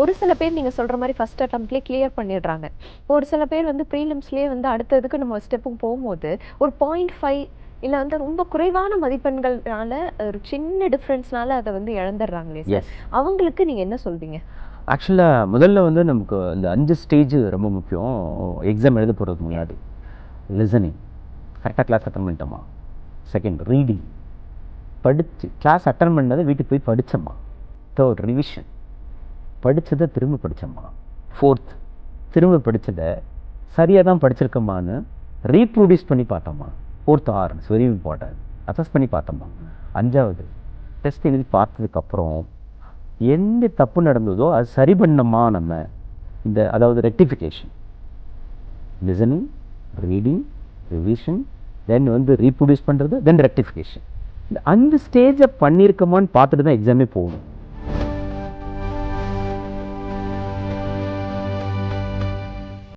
ஒரு சில பேர் நீங்க சொல்ற மாரி ஃபர்ஸ்ட் அட்டெம்ப்ட்லயே கிளியர் பண்ணிடுறாங்க. ஒரு சில பேர் வந்து ப்ரீலிம்ஸ்லயே வந்து அடுத்ததுக்கு நம்ம ஸ்டெப்புக்கு போம்போது, ஒரு 0.5 இல்ல வந்து ரொம்ப குறைவான மதிப்பெண்கள்னால ஒரு சின்ன டிஃபரன்ஸ்னால அத வந்து இழந்துடுறாங்களே சார். எஸ். அவங்களுக்கு நீங்க என்ன சொல்வீங்க? ஆக்சுவலாக முதல்ல வந்து நமக்கு இந்த 5 ஸ்டேஜ் ரொம்ப முக்கியம். எக்ஸாம் எழுத போகிறதுக்கு முன்னாடி லிசனிங், கரெக்டாக கிளாஸ் அட்டன் பண்ணிட்டோமா. செகண்ட் ரீடிங், படித்து கிளாஸ் அட்டன் பண்ணதை வீட்டுக்கு போய் படித்தோமா. தேர்ட் ரிவிஷன், படித்ததை திரும்ப படித்தோமா. ஃபோர்த் திரும்ப படித்ததை சரியாக தான் படிச்சிருக்கோமான்னு ரீப்ரொடியூஸ் பண்ணி பார்த்தோமா. Fourth or it's very important, assess பண்ணி பார்த்தோமா. அஞ்சாவது டெஸ்ட் எழுதி பார்த்ததுக்கப்புறம் எந்த தப்பு நடந்ததோ அது சரி பண்ணோமா. நம்ம இந்த அதாவது ரெக்டிஃபிகேஷன், லிசனிங், ரீடிங், ரிவிஷன், தென் வந்து ரீப்ரொடியூஸ் பண்ணுறது, தென் ரெக்டிஃபிகேஷன். இந்த 5 ஸ்டேஜை பண்ணியிருக்கோமான்னு பார்த்துட்டு தான் எக்ஸாமே போகணும்.